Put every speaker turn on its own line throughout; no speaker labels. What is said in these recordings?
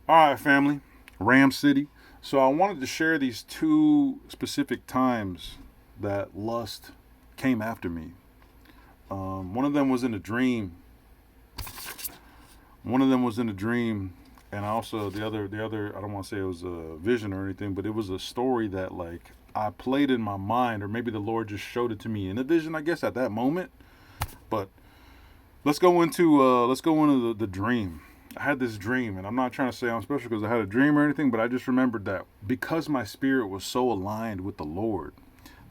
All right, family, Ram City. So I wanted to share these two specific times that lust came after me. One of them was in a dream. One of them was in a dream, and also the other. I don't want to say it was a vision or anything, but it was a story that like I played in my mind, or maybe the Lord just showed it to me in a vision. I guess at that moment. But let's go into the dream. I had this dream, and I'm not trying to say I'm special because I had a dream or anything, but I just remembered that because my spirit was so aligned with the Lord,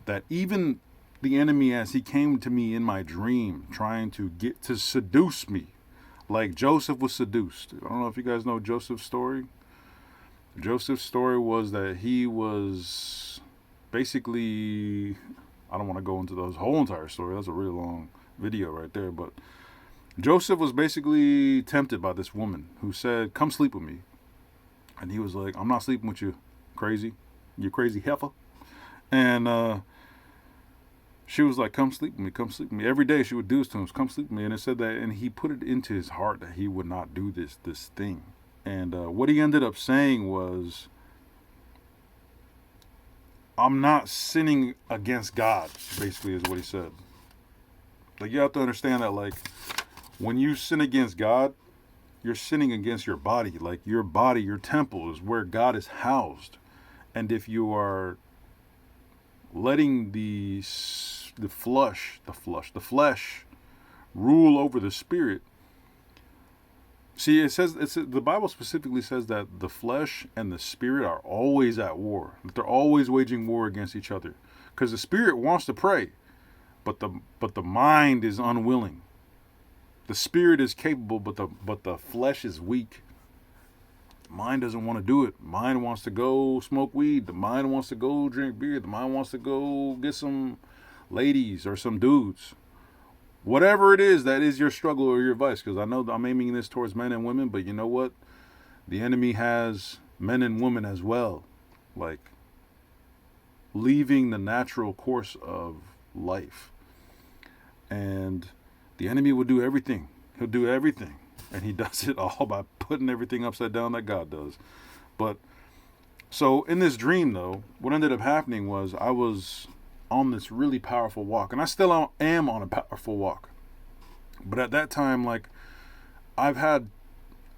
that even the enemy, as he came to me in my dream, trying to get to seduce me, like Joseph was seduced. I don't know if you guys know Joseph's story. Joseph's story was that he was basically, I don't want to go into the whole entire story. That's a really long video right there, but Joseph was basically tempted by this woman who said, "Come sleep with me." And he was like, "I'm not sleeping with you, crazy. You crazy heifer." And she was like, "Come sleep with me, come sleep with me." Every day she would do this to him, "Come sleep with me." And it said that, and he put it into his heart that he would not do this thing. And what he ended up saying was, "I'm not sinning against God," basically is what he said. Like, you have to understand that, like, when you sin against God, you're sinning against your body. Like, your body, your temple is where God is housed. And if you are letting the flesh rule over the spirit, see, the Bible specifically says that the flesh and the spirit are always at war. They're always waging war against each other, because the spirit wants to pray, but the mind is unwilling. The spirit is capable, but the flesh is weak. Mind doesn't want to do it. Mind wants to go smoke weed. The mind wants to go drink beer. The mind wants to go get some ladies or some dudes. Whatever it is, that is your struggle or your vice. Because I know I'm aiming this towards men and women, but you know what? The enemy has men and women as well. Like, leaving the natural course of life. And the enemy will do everything. He'll do everything. And he does it all by putting everything upside down that God does. But so in this dream, though, what ended up happening was I was on this really powerful walk, and I still am on a powerful walk. But at that time, like, I've had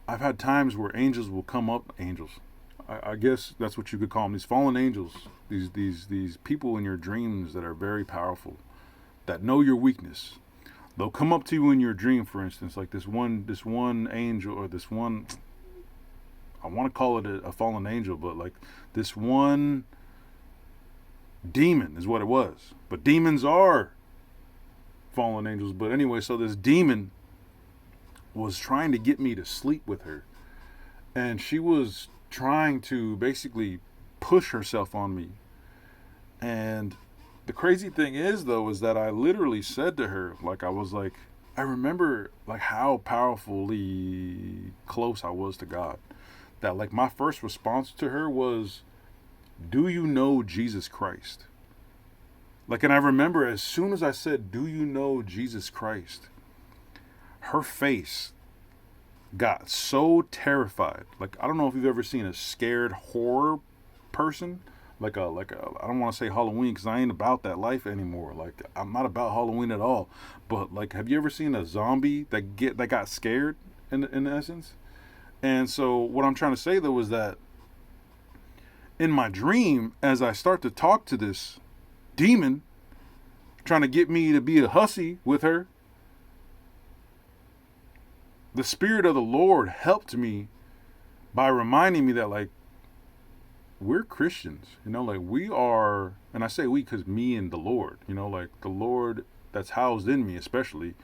I've had times where angels will come up. Angels, I guess that's what you could call them. These fallen angels, these people in your dreams that are very powerful, that know your weakness. They'll come up to you in your dream, for instance, like this one angel, or this one, I want to call it a fallen angel, but like this one demon is what it was. But demons are fallen angels. But anyway, so this demon was trying to get me to sleep with her, and she was trying to basically push herself on me. And the crazy thing is, though, is that I literally said to her, like, I was like, I remember like how powerfully close I was to God, that like my first response to her was, "Do you know Jesus Christ?" Like, and I remember as soon as I said, "Do you know Jesus Christ?" her face got so terrified. Like, I don't know if you've ever seen a scared horror person, like a I don't want to say Halloween because I ain't about that life anymore. Like, I'm not about Halloween at all. But like, have you ever seen a zombie that got scared in essence? And so what I'm trying to say, though, is that in my dream, as I start to talk to this demon trying to get me to be a hussy with her, the Spirit of the Lord helped me by reminding me that, like, we're Christians, like we are, and I say we because me and the Lord, like the Lord that's housed in me, especially,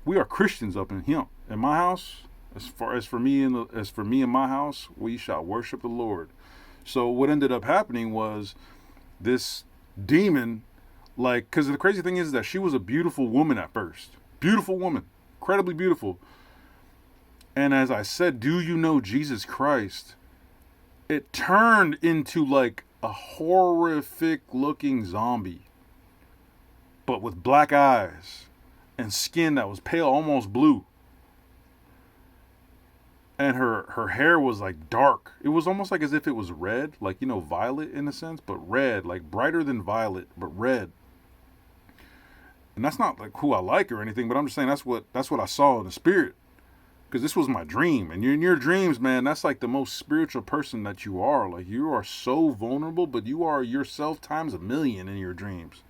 we are Christians up in Him. In my house, as for me and my house, we shall worship the Lord. So what ended up happening was this demon, like, because the crazy thing is that she was a beautiful woman at first, beautiful woman, incredibly beautiful. And as I said, "Do you know Jesus Christ?" it turned into like a horrific looking zombie, but with black eyes and skin that was pale, almost blue. and her hair was like dark. It was almost like as if it was red, like, you know, violet in a sense, but red, like brighter than violet, but red. And that's not like who I like or anything, but I'm just saying that's what I saw in the spirit, because this was my dream. And you're in your dreams, man, that's like the most spiritual person that you are. Like, you are so vulnerable, but you are yourself times a million in your dreams.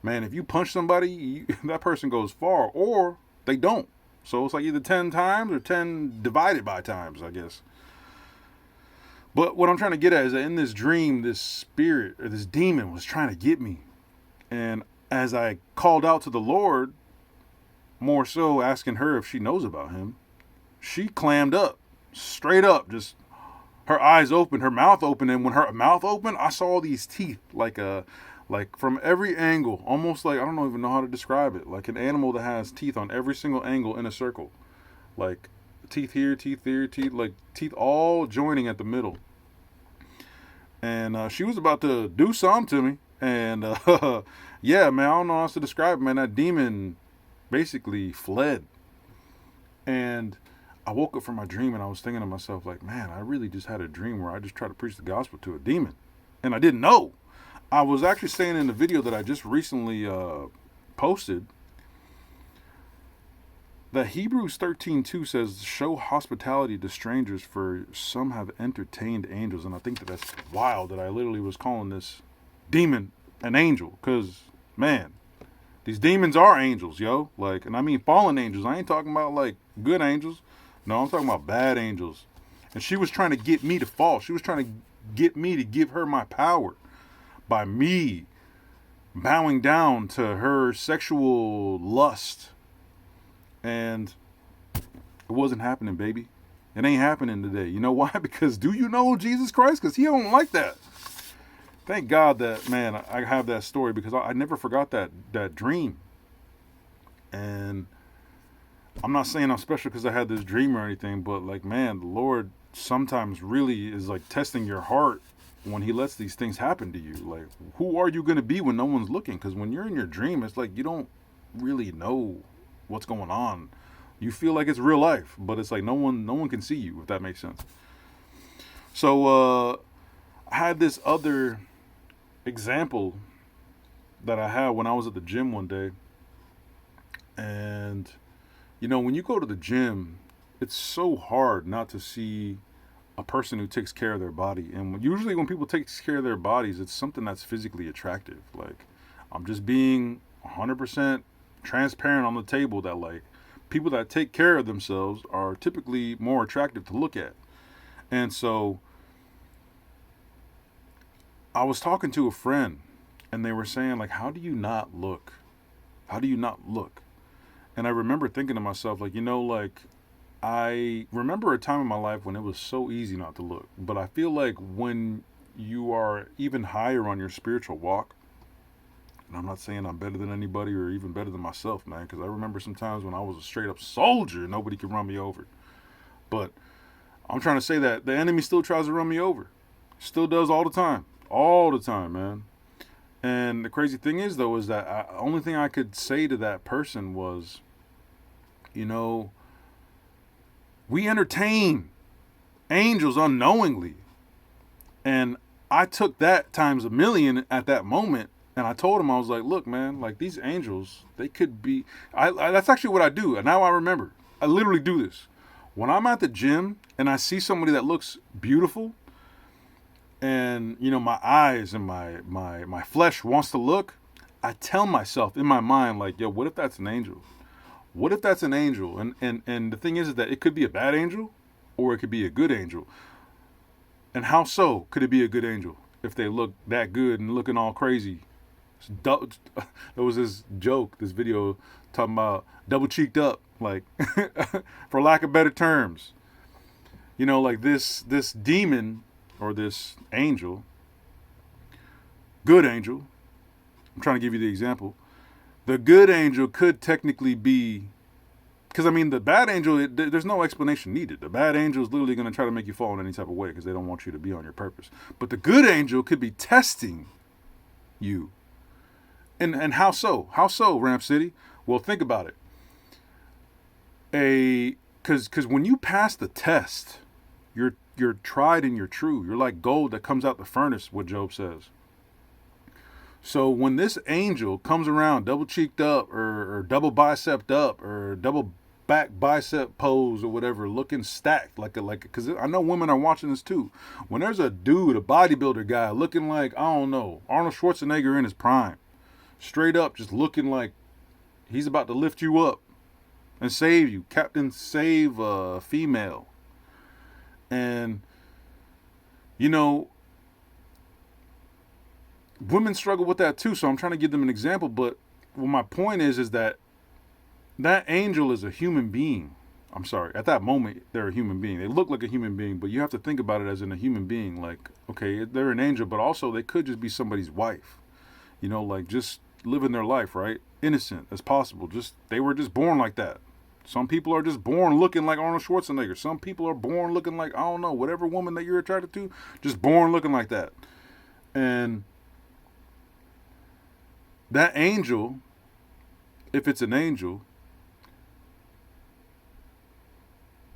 Man, if you punch somebody, that person goes far, or they don't. So it's like either 10 times or 10 divided by times, I guess. But what I'm trying to get at is that in this dream, this spirit or this demon was trying to get me. And as I called out to the Lord, more so asking her if she knows about him, she clammed up, straight up, just her eyes open, her mouth open. And when her mouth opened, I saw these teeth like from every angle, almost like, I don't even know how to describe it, like an animal that has teeth on every single angle in a circle, like teeth here, teeth there, teeth, like teeth all joining at the middle. And she was about to do something to me. And yeah, man, I don't know how else to describe it, man. That demon basically fled. And I woke up from my dream and I was thinking to myself, like, man, I really just had a dream where I just tried to preach the gospel to a demon. And I didn't know. I was actually saying in the video that I just recently posted that Hebrews 13:2 says, show hospitality to strangers, for some have entertained angels. And I think that that's wild that I literally was calling this demon an angel, because, man, these demons are angels, yo. Like, and I mean fallen angels. I ain't talking about like good angels. No, I'm talking about bad angels. And she was trying to get me to fall. She was trying to get me to give her my power by me bowing down to her sexual lust. And it wasn't happening, baby. It ain't happening today. You know why? Because do you know Jesus Christ? Because he don't like that. Thank God that, man, I have that story, because I never forgot that dream. And I'm not saying I'm special because I had this dream or anything, but like, man, the Lord sometimes really is like testing your heart when he lets these things happen to you. Like, who are you going to be when no one's looking? Because when you're in your dream, it's like you don't really know what's going on. You feel like it's real life, but it's like no one can see you, if that makes sense. So I had this other example that I had when I was at the gym one day. And you know, when you go to the gym, it's so hard not to see a person who takes care of their body. And usually when people take care of their bodies, it's something that's physically attractive. Like, I'm just being 100% transparent on the table that, like, people that take care of themselves are typically more attractive to look at. And so I was talking to a friend and they were saying, like, how do you not look? How do you not look? And I remember thinking to myself, like, you know, like, I remember a time in my life when it was so easy not to look. But I feel like when you are even higher on your spiritual walk, and I'm not saying I'm better than anybody or even better than myself, man, because I remember some times when I was a straight up soldier, nobody could run me over. But I'm trying to say that the enemy still tries to run me over. Still does all the time. All the time, man. And the crazy thing is, though, is that the only thing I could say to that person was, you know, we entertain angels unknowingly. And I took that times a million at that moment. And I told him, I was like, look, man, like, these angels, they could be, that's actually what I do. And now I remember, I literally do this. When I'm at the gym and I see somebody that looks beautiful, and, you know, my eyes and my flesh wants to look, I tell myself in my mind, like, yo, what if that's an angel? What if that's an angel? And the thing is that it could be a bad angel or it could be a good angel. And how so could it be a good angel if they look that good and looking all crazy? There was this joke, this video talking about double cheeked up, like, for lack of better terms. You know, like this demon or this angel, good angel, I'm trying to give you the example. The good angel could technically be, because I mean, the bad angel, there's no explanation needed. The bad angel is literally going to try to make you fall in any type of way because they don't want you to be on your purpose. But the good angel could be testing you. And how so? How so, Ramp City? Well, think about it. Because when you pass the test, you're tried and you're true. You're like gold that comes out the furnace, what Job says. So when this angel comes around double cheeked up or double bicepped up or double back bicep pose or whatever, looking stacked because I know women are watching this too. When there's a dude, a bodybuilder guy, looking like, I don't know, Arnold Schwarzenegger in his prime, straight up just looking like he's about to lift you up and save you, Captain Save a Female. And you know, women struggle with that too, so I'm trying to give them an example. But what my point is that angel is a human being. I'm sorry, at that moment they're a human being. They look like a human being, but you have to think about it as in a human being. Like, okay, they're an angel, but also they could just be somebody's wife. You know, like just living their life, right? Innocent as possible. Just they were just born like that. Some people are just born looking like Arnold Schwarzenegger. Some people are born looking like, I don't know, whatever woman that you're attracted to, just born looking like that. And that angel, if it's an angel,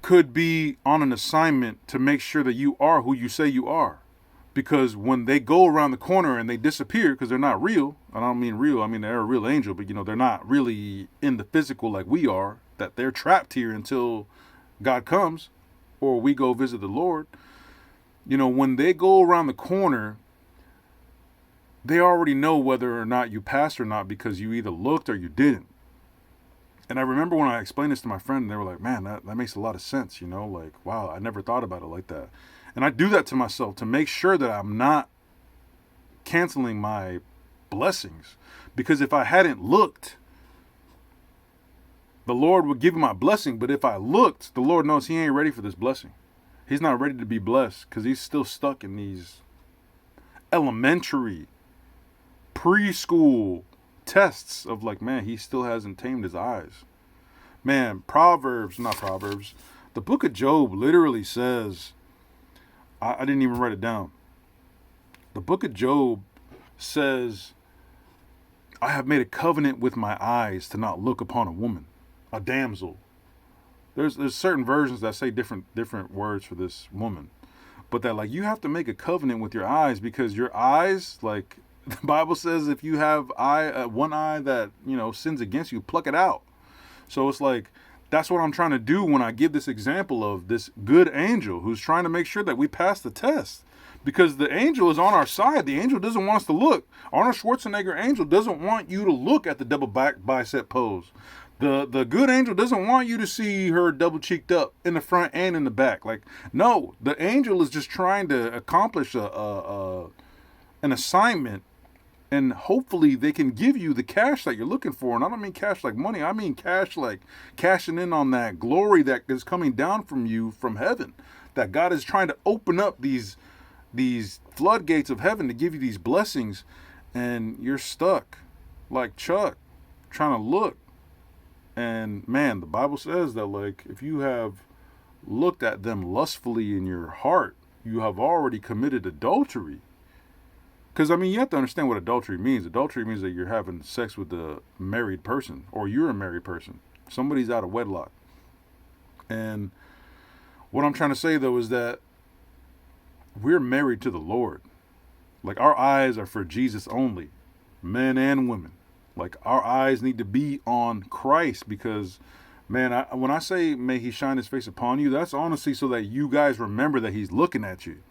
could be on an assignment to make sure that you are who you say you are. Because when they go around the corner and they disappear because they're not real, I don't mean real, I mean they're a real angel, but they're not really in the physical like we are, that they're trapped here until God comes or we go visit the Lord. When they go around the corner, they already know whether or not you passed or not because you either looked or you didn't. And I remember when I explained this to my friend, and they were like, man, that makes a lot of sense, like, wow, I never thought about it like that. And I do that to myself to make sure that I'm not canceling my blessings. Because if I hadn't looked, the Lord would give me my blessing. But if I looked, the Lord knows he ain't ready for this blessing. He's not ready to be blessed because he's still stuck in these elementary, preschool tests of like, man, he still hasn't tamed his eyes. Man, the book of Job literally says, I didn't even write it down. The book of Job says, I have made a covenant with my eyes to not look upon a woman, a damsel. There's certain versions that say different words for this woman. But that like you have to make a covenant with your eyes because your eyes, like the Bible says, if you have one eye that, sins against you, pluck it out. So it's like, that's what I'm trying to do when I give this example of this good angel who's trying to make sure that we pass the test. Because the angel is on our side. The angel doesn't want us to look. Arnold Schwarzenegger angel doesn't want you to look at the double back bicep pose. The good angel doesn't want you to see her double cheeked up in the front and in the back. Like, no, the angel is just trying to accomplish an assignment. And hopefully they can give you the cash that you're looking for. And I don't mean cash like money. I mean cash like cashing in on that glory that is coming down from you from heaven. That God is trying to open up these floodgates of heaven to give you these blessings. And you're stuck like Chuck trying to look. And man, the Bible says that like if you have looked at them lustfully in your heart, you have already committed adultery. Because, you have to understand what adultery means. Adultery means that you're having sex with a married person, or you're a married person. Somebody's out of wedlock. And what I'm trying to say, though, is that we're married to the Lord. Like, our eyes are for Jesus only, men and women. Like, our eyes need to be on Christ because, man, when I say, may he shine his face upon you, that's honestly so that you guys remember that he's looking at you.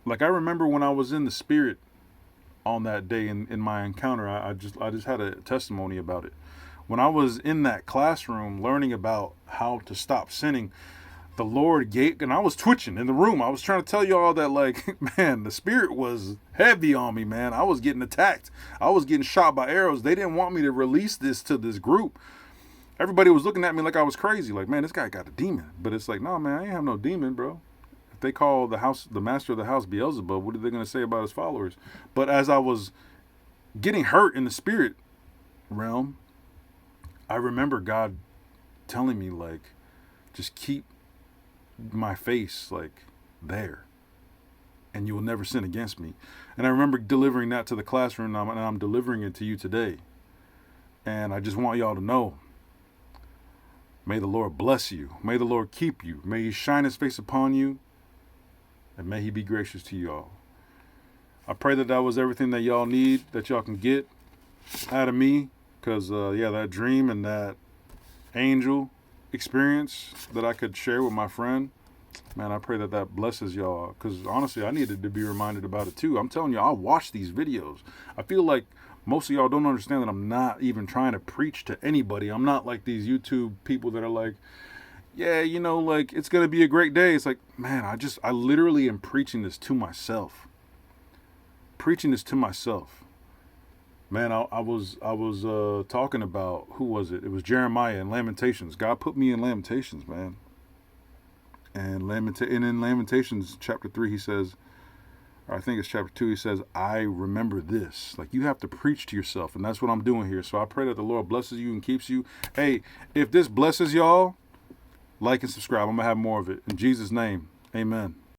Like, I remember when I was in the spirit on that day in my encounter, I just had a testimony about it. When I was in that classroom learning about how to stop sinning, the Lord gave, and I was twitching in the room. I was trying to tell you all that, like, man, the spirit was heavy on me, man. I was getting attacked. I was getting shot by arrows. They didn't want me to release this to this group. Everybody was looking at me like I was crazy. Like, man, this guy got a demon. But it's like, no, man, I ain't have no demon, bro. If they call the master of the house Beelzebub, what are they going to say about his followers? But as I was getting hurt in the spirit realm, I remember God telling me, like, just keep my face, like, there, and you will never sin against me. And I remember delivering that to the classroom, and I'm delivering it to you today. And I just want y'all to know, May the Lord bless you. May the Lord keep you. May he shine his face upon you. And may he be gracious to you all. I pray that that was everything that y'all need, that y'all can get out of me. Because, that dream and that angel experience that I could share with my friend, man, I pray that that blesses y'all. Because, honestly, I needed to be reminded about it, too. I'm telling you, I watch these videos. I feel like most of y'all don't understand that I'm not even trying to preach to anybody. I'm not like these YouTube people that are like, yeah, like, it's going to be a great day. It's like, man, I literally am preaching this to myself. Preaching this to myself. Man, I was talking about, who was it? It was Jeremiah in Lamentations. God put me in Lamentations, man. And in Lamentations chapter 3, he says, or I think it's chapter 2, he says, I remember this. Like, you have to preach to yourself, and that's what I'm doing here. So I pray that the Lord blesses you and keeps you. Hey, if this blesses y'all, like and subscribe. I'm going to have more of it. In Jesus' name, amen.